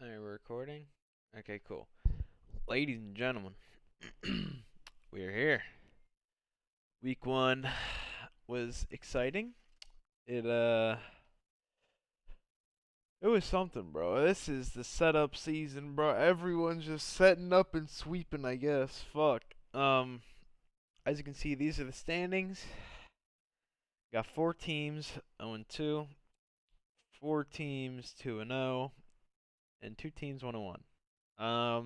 Alright, we're recording. Okay, cool. Ladies and gentlemen, we are here. Week 1 was exciting. It it was something, bro. This is the setup season, bro. Everyone's just setting up and sweeping, I guess. Fuck. As you can see, these are the standings. Got 4 teams, 0-2, 4 teams, 2-0, and 2 teams, 1-1. I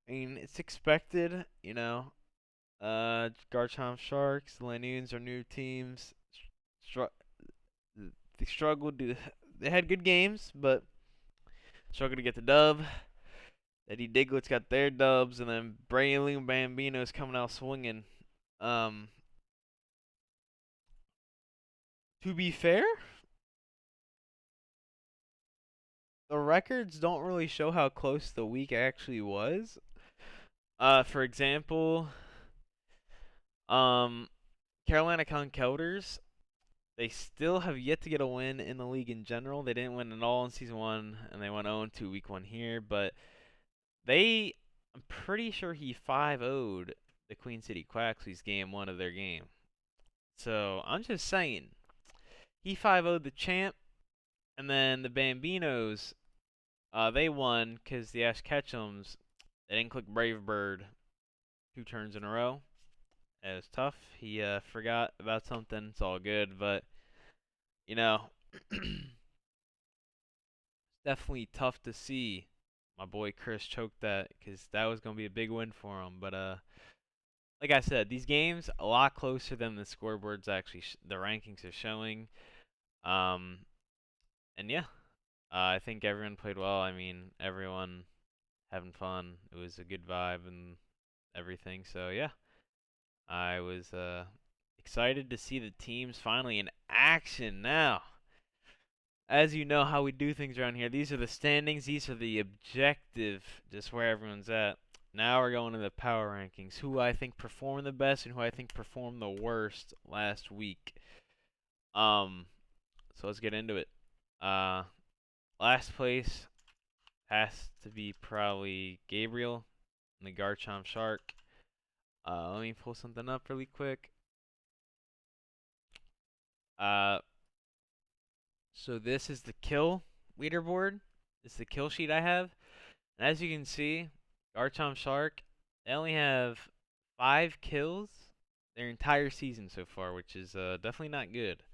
mean, it's expected, you know. Garchomp Sharks, the Lanoons are new teams. Str- they struggled to. They had good games, but struggled to get the dub. Eddie Diglets got their dubs, and then Braylon Bambino's coming out swinging. Um, to be fair, the records don't really show how close the week actually was. For example, um, Carolina Conkelders, they still have yet to get a win in the league in general. They didn't win at all in season 1, and they went 0-2 week 1 here. But I'm pretty sure he 5-0'd the Queen City Quaxleys game 1 of their game. So I'm just saying, he 5-0'd the champ, and then the Bambinos, they won because the Ash Ketchums, they didn't click Brave Bird 2 turns in a row. It was tough. He forgot about something. It's all good, but you know. Definitely tough to see my boy Chris choke that because that was gonna be a big win for him. But like I said, these games a lot closer than the scoreboards actually the rankings are showing. Um, and yeah, I think everyone played well. I mean, everyone having fun. It was a good vibe and everything. So yeah, I was excited to see the teams finally in action now. As you know how we do things around here, these are the standings, these are the objective, just where everyone's at. Now we're going to the power rankings, who I think performed the best and who I think performed the worst last week. So let's get into it. Last place has to be probably Gabriel and the Garchomp Shark. Let me pull something up really quick. Uh, so this is the kill leaderboard. This is the kill sheet I have. And as you can see, Garchomp Shark, they only have 5 kills their entire season so far, which is definitely not good.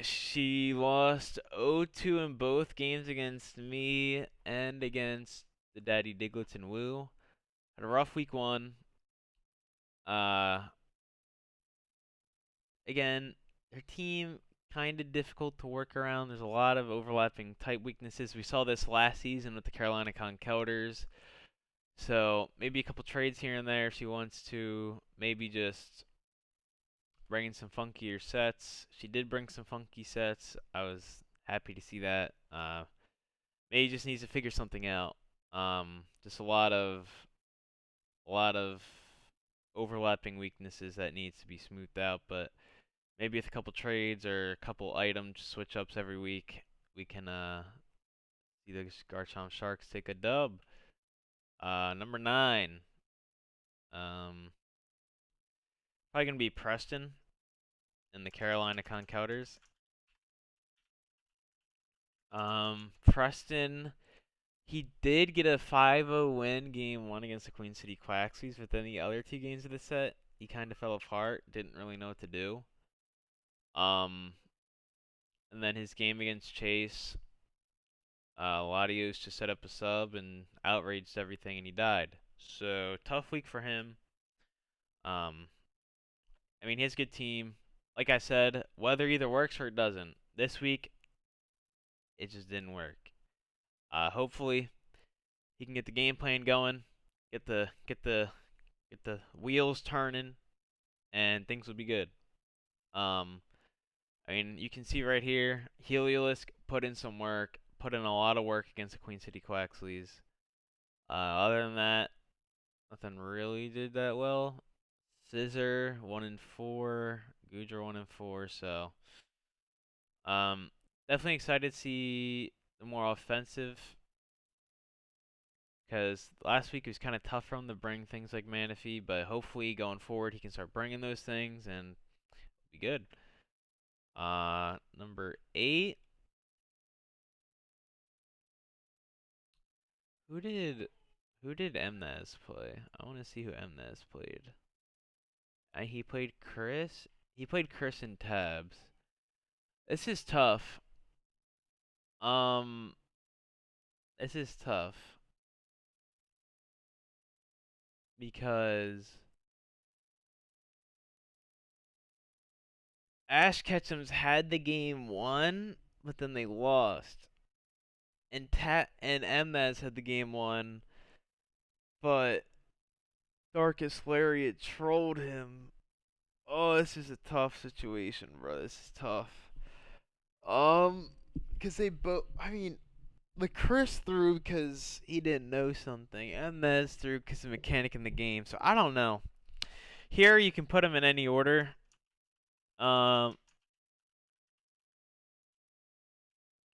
She lost 0-2 in both games against me and against the Daddy Diglets and Woo. Had a rough week 1. Uh, Again, her team kind of difficult to work around. There's a lot of overlapping type weaknesses. We saw this last season with the Carolina Conkelders. So maybe a couple trades here and there if she wants to. Maybe just bring in some funkier sets. She did bring some funky sets. I was happy to see that. Maybe just needs to figure something out. Just a lot of overlapping weaknesses that needs to be smoothed out. But maybe with a couple trades or a couple item switch ups every week, we can see the Garchomp Sharks take a dub. Number 9. Um, Probably gonna be Preston and the Carolina Conkelders. Preston, he did get a 5-0 win game 1 against the Queen City Quaxies, but then the other 2 games of the set, he kind of fell apart. Didn't really know what to do. Um, and then his game against Chase, Latios just set up a sub and outraged everything, and he died. So tough week for him. Um, I mean, he has a good team. Like I said, weather either works or it doesn't. This week, it just didn't work. Hopefully, he can get the game plan going, get the wheels turning, and things will be good. Um, I mean, you can see right here, Heliolisk put in some work, put in a lot of work against the Queen City Quaxleys. Other than that, nothing really did that well. Scissor 1-4, Goodra 1-4. So, definitely excited to see the more offensive because last week it was kind of tough for him to bring things like Manaphy, but hopefully going forward he can start bringing those things and be good. Number 8. Who did Mnez play? I want to see who Mnez played. He played Chris. He played Chris and Tabs. This is tough. Um, this is tough because Ash Ketchum's had the game won, but then they lost. And Mnez had the game won, but Darkest Lariat trolled him. Oh, this is a tough situation, bro. This is tough. Cause they both. I mean, the Chris threw because he didn't know something, and Mez threw because of mechanic in the game. So I don't know. Here you can put them in any order. Um,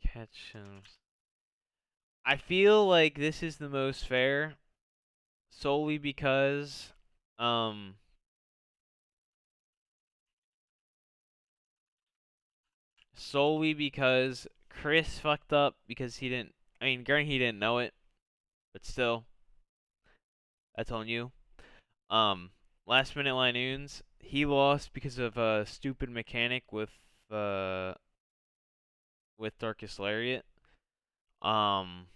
Ketchum. I feel like this is the most fair, solely because, um, Chris fucked up because he didn't. I mean, granted he didn't know it, but still, that's on you. Um, Last minute Linoons, he lost because of a stupid mechanic uh with Darkest Lariat. Um,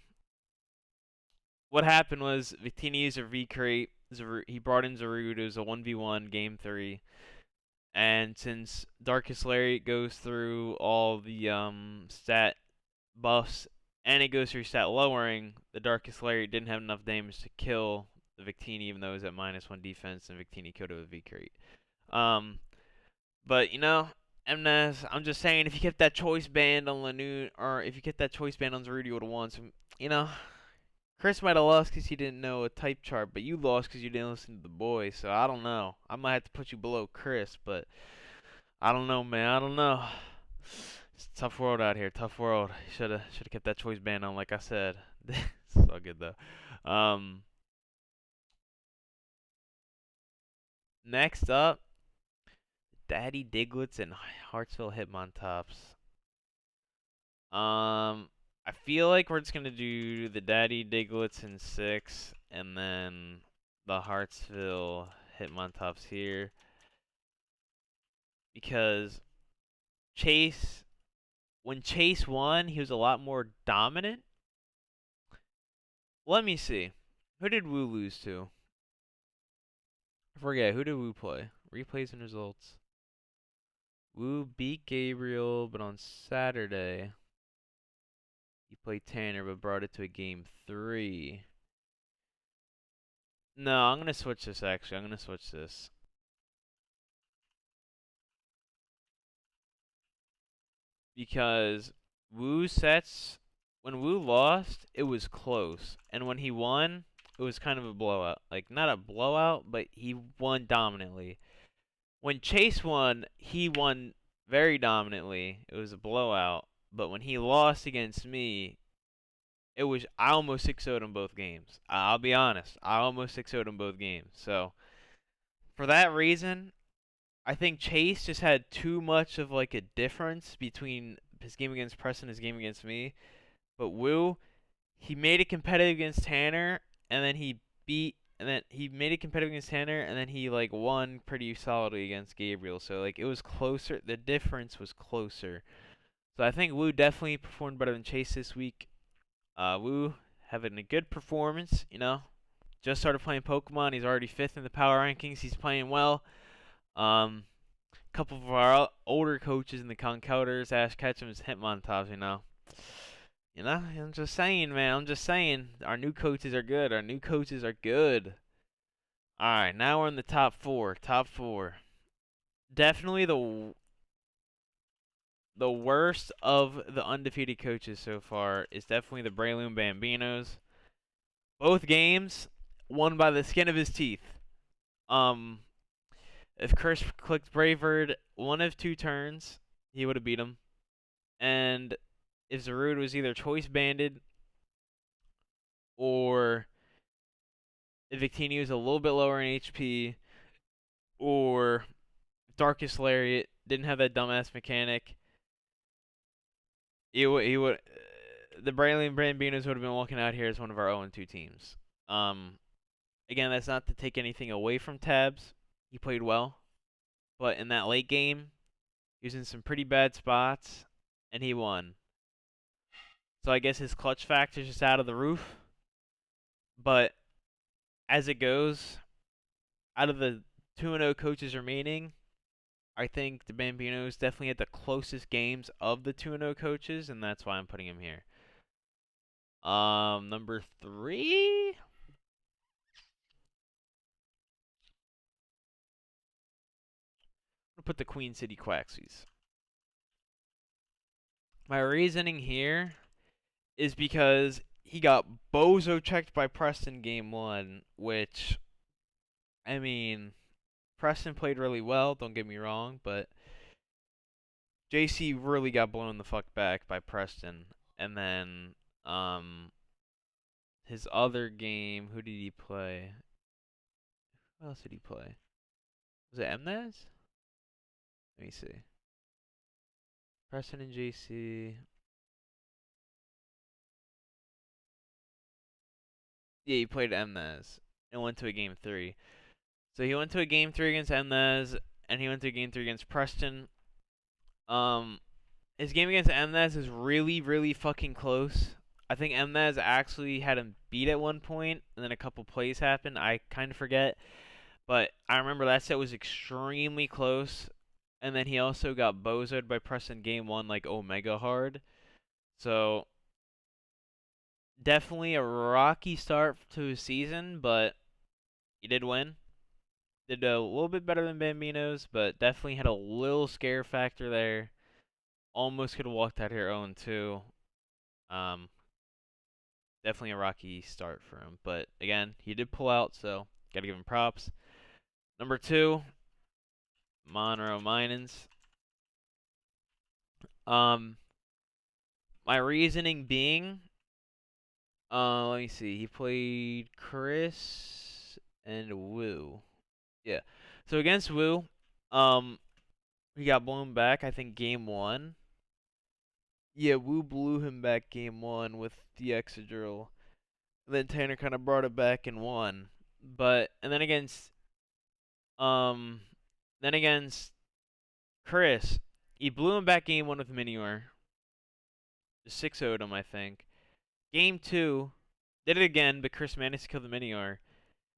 what happened was Victini used a V crate. He brought in Zarude. It was a 1v1 game 3. And since Darkest Lariat goes through all the stat buffs and it goes through stat lowering, the Darkest Lariat didn't have enough damage to kill the Victini, even though it was at -1 defense, and Victini killed it with V crate. Um, but Mnez, I'm just saying, if you kept that choice band on Lanoon, or if you kept that choice band on Zarude, you would have won. So, Chris might have lost because he didn't know a type chart, but you lost because you didn't listen to the boys. So I don't know. I might have to put you below Chris, but I don't know, man. I don't know. It's a tough world out here. Tough world. Shoulda kept that choice band on, like I said. It's all good though. Next up, Daddy Diglets and Hartsville Hitmontops. I feel like we're just gonna do the Daddy Diglets in 6, and then the Hartsville Hitmontops here, because Chase, when Chase won, he was a lot more dominant. Let me see. Who did Wu lose to? I forget. Who did Wu play? Replays and results. Wu beat Gabriel, but on Saturday he played Tanner, but brought it to a game 3. No, I'm gonna switch this. Actually, I'm gonna switch this because Wu sets. When Wu lost, it was close, and when he won, it was kind of a blowout. Like, not a blowout, but he won dominantly. When Chase won, he won very dominantly. It was a blowout. But when he lost against me, I almost 6-0'd in both games. I'll be honest. I almost 6-0'd in both games. So, for that reason, I think Chase just had too much of like a difference between his game against Preston and his game against me. But Wu, he made it competitive against Tanner, and then he made it competitive against Tanner, and then he like won pretty solidly against Gabriel. So like it was closer. The difference was closer. So I think Wu definitely performed better than Chase this week. Wu having a good performance. Just started playing Pokemon. He's already 5th in the power rankings. He's playing well. Couple of our older coaches in the Concouters, Ash Ketchum's Hitmontops. I'm just saying, man. I'm just saying. Our new coaches are good. Our new coaches are good. All right, now we're in the top 4. Top 4. Definitely the worst of the undefeated coaches so far is definitely the Breloom Bambinos. Both games won by the skin of his teeth. If Chris clicked Bravard one of 2 turns, he would have beat him. And if Zarude was either choice banded or if Victini was a little bit lower in HP, or Darkest Lariat didn't have that dumbass mechanic, he would the Braylon Bambinos would have been walking out here as one of our 0-2 teams. Um, Again, that's not to take anything away from Tabs. He played well, but in that late game, he was in some pretty bad spots, and he won. So I guess his clutch factor is just out of the roof. But as it goes, out of the 2-0 coaches remaining, I think the Bambinos definitely had the closest games of the 2-0 coaches, and that's why I'm putting him here. Number 3. I'm gonna put the Queen City Quaxies. My reasoning here is because he got Bozo checked by Preston game 1, which, I mean, Preston played really well, don't get me wrong, but JC really got blown the fuck back by Preston. And then, his other game, who did he play? Who else did he play? Was it Mnez? Let me see. Preston and JC. Yeah, he played Mnez and went to a game 3. So he went to a game 3 against Mnez, and he went to a game 3 against Preston. His game against Mnez is really, really fucking close. I think Mnez actually had him beat at one point, and then a couple plays happened. I kind of forget. But I remember that set was extremely close. And then he also got bozoed by Preston game 1 like Omega hard. So definitely a rocky start to his season, but he did win. Did a little bit better than Bambinos, but definitely had a little scare factor there. Almost could have walked out here 0-2. Definitely a rocky start for him. But again, he did pull out, so gotta give him props. Number 2, Monroe Minans. My reasoning being, let me see. He played Chris and Wu. Yeah. So against Wu, he got blown back, I think, game 1. Yeah, Wu blew him back game 1 with the Exadrill. Then Tanner kind of brought it back and won. And then um, against Chris, he blew him back game 1 with Minior. 6-0'd him, I think. Game 2, did it again, but Chris managed to kill the Minior.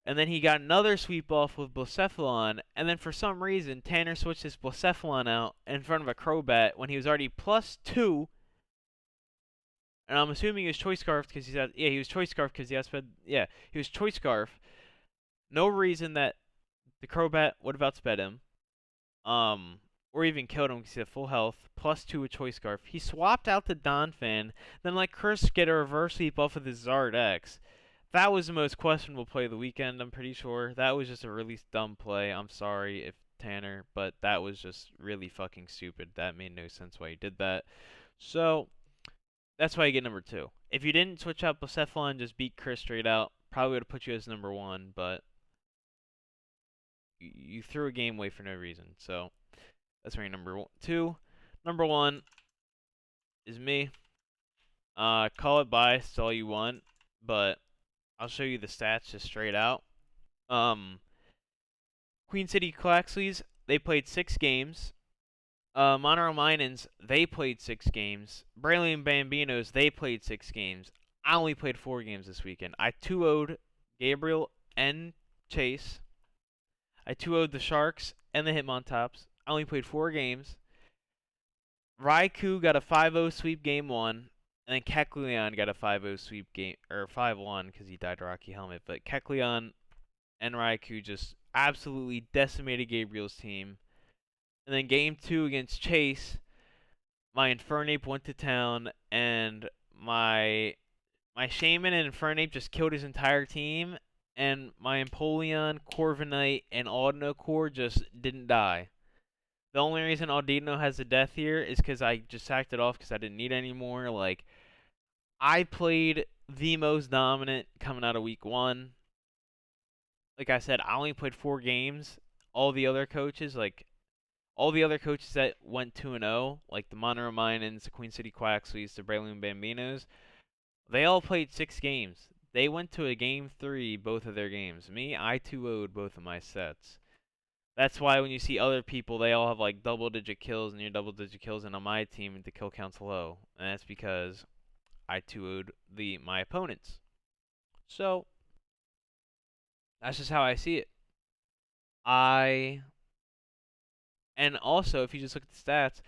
And then he got another sweep off with Blacephalon, and then for some reason, Tanner switched his Blacephalon out in front of a Crobat when he was already +2. And I'm assuming he was Choice Scarf because he was Choice Scarf because he he was Choice Scarf. No reason that the Crobat would have outsped him. Or even killed him because he had full health, +2 with Choice Scarf. He swapped out the Donphan, then let Chris get a reverse sweep off of his Zard X. That was the most questionable play of the weekend, I'm pretty sure. That was just a really dumb play. I'm sorry if Tanner, but that was just really fucking stupid. That made no sense why he did that. So, that's why you get number 2. If you didn't switch out Blacephalon and just beat Chris straight out, probably would have put you as number 1, but you threw a game away for no reason. So, that's my number 2. Number 1 is me. Call it biased all you want, but I'll show you the stats just straight out. Queen City Claxleys, they played 6 games. Monroe Minans, they played 6 games. Braylon Bambinos, they played 6 games. I only played 4 games this weekend. I 2-0'd Gabriel and Chase. I 2-0'd the Sharks and the Hitmontops. I only played 4 games. Raikou got a 5-0 sweep game 1. And then Kecleon got a 5-0 sweep game, or 5-1 because he died to Rocky Helmet. But Kecleon and Raikou just absolutely decimated Gabriel's team. And then game 2 against Chase, my Infernape went to town, and my Shaman and Infernape just killed his entire team, and my Empoleon, Corviknight, and Audino Core just didn't die. The only reason Audino has a death here is because I just sacked it off because I didn't need any more. Like, I played the most dominant coming out of week 1. like I said, I only played 4 games. All the other coaches, all the other coaches that went 2-0, like the Monroe Minans, the Queen City Quaxleys, the Breloom Bambinos, they all played 6 games. They went to a game 3 both of their games. Me, I 2-0'd both of my sets. That's why when you see other people, they all have like double-digit kills, near double-digit kills, and on my team the kill count's low, and that's because I 2-0'd my opponents. So that's just how I see it. And also if you just look at the stats,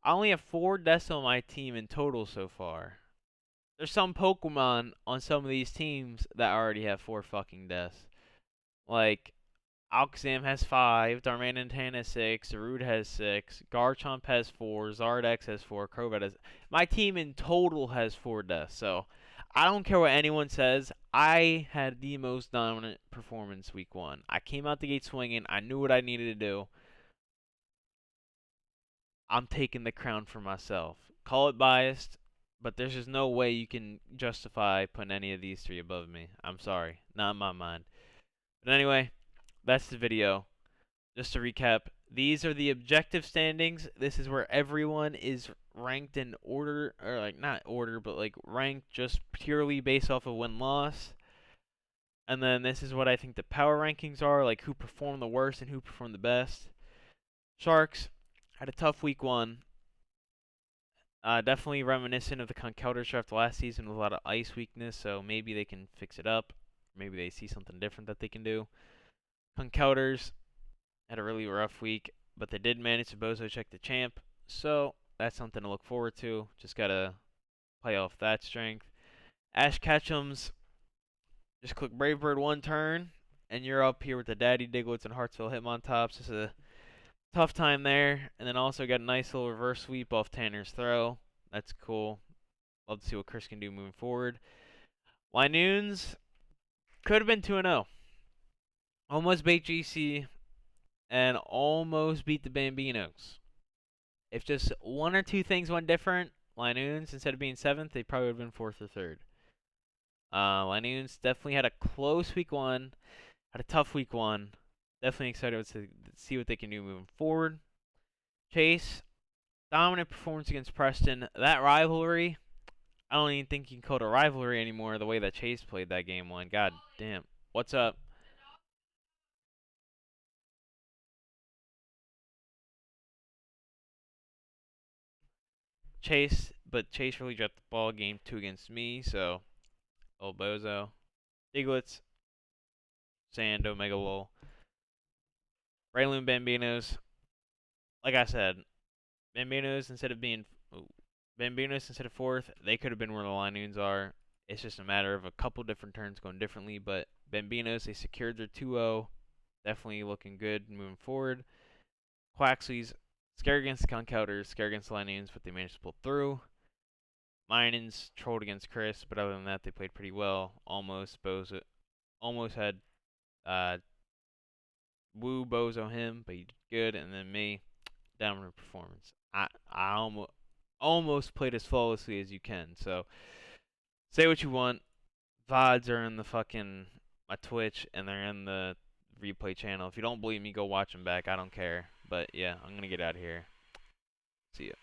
I only have 4 deaths on my team in total so far. There's some Pokemon on some of these teams that already have 4 fucking deaths. Like Alakazam has 5, Darmanitan has 6, Zarude has 6, Garchomp has 4, Zardex has 4, Crobat has. My team in total has 4 deaths. So I don't care what anyone says. I had the most dominant performance week 1. I came out the gate swinging. I knew what I needed to do. I'm taking the crown for myself. Call it biased, but there's just no way you can justify putting any of these 3 above me. I'm sorry. Not in my mind. But anyway, that's the video. Just to recap, these are the objective standings. This is where everyone is ranked in order, or like not order, but like ranked just purely based off of win-loss. And then this is what I think the power rankings are, like who performed the worst and who performed the best. Sharks had a tough week 1. Definitely reminiscent of the Conkeldurr draft last season with a lot of ice weakness, so maybe they can fix it up. Maybe they see something different that they can do. Conkeldurrs had a really rough week, but they did manage to Bozo check the champ, so that's something to look forward to. Just gotta play off that strength. Ash Ketchum's just click Brave Bird 1 turn, and you're up here with the Daddy Diglets and Hartsville Hitmontops. Just a tough time there, and then also got a nice little reverse sweep off Tanner's throw. That's cool. Love to see what Chris can do moving forward. Linoons could have been 2-0. Almost beat GC and almost beat the Bambinos. If just 1 or 2 things went different, Linoons, instead of being 7th, they probably would have been 4th or 3rd. Linoons definitely had a close week 1, had a tough week 1. Definitely excited to see what they can do moving forward. Chase, dominant performance against Preston. That rivalry, I don't even think you can call it a rivalry anymore the way that Chase played that game 1. God damn. What's up? But Chase really dropped the ball game 2 against me, so old Bozo. Diglets, Sand, Omega Lol. Rayloon Bambinos, like I said, Bambinos instead of 4th, they could have been where the Linoons are. It's just a matter of a couple different turns going differently, but Bambinos, they secured their 2-0. Definitely looking good moving forward. Quaxleys, scared against the Conkeldurrs, scared against the Linoons, but they managed to pull through. Minans trolled against Chris, but other than that, they played pretty well. Almost had Woo Bozo him, but he did good. And then me, dominant performance. I almost played as flawlessly as you can. So say what you want. VODs are in the fucking my Twitch, and they're in the replay channel. If you don't believe me, go watch them back. I don't care. But yeah, I'm gonna get out of here. See ya.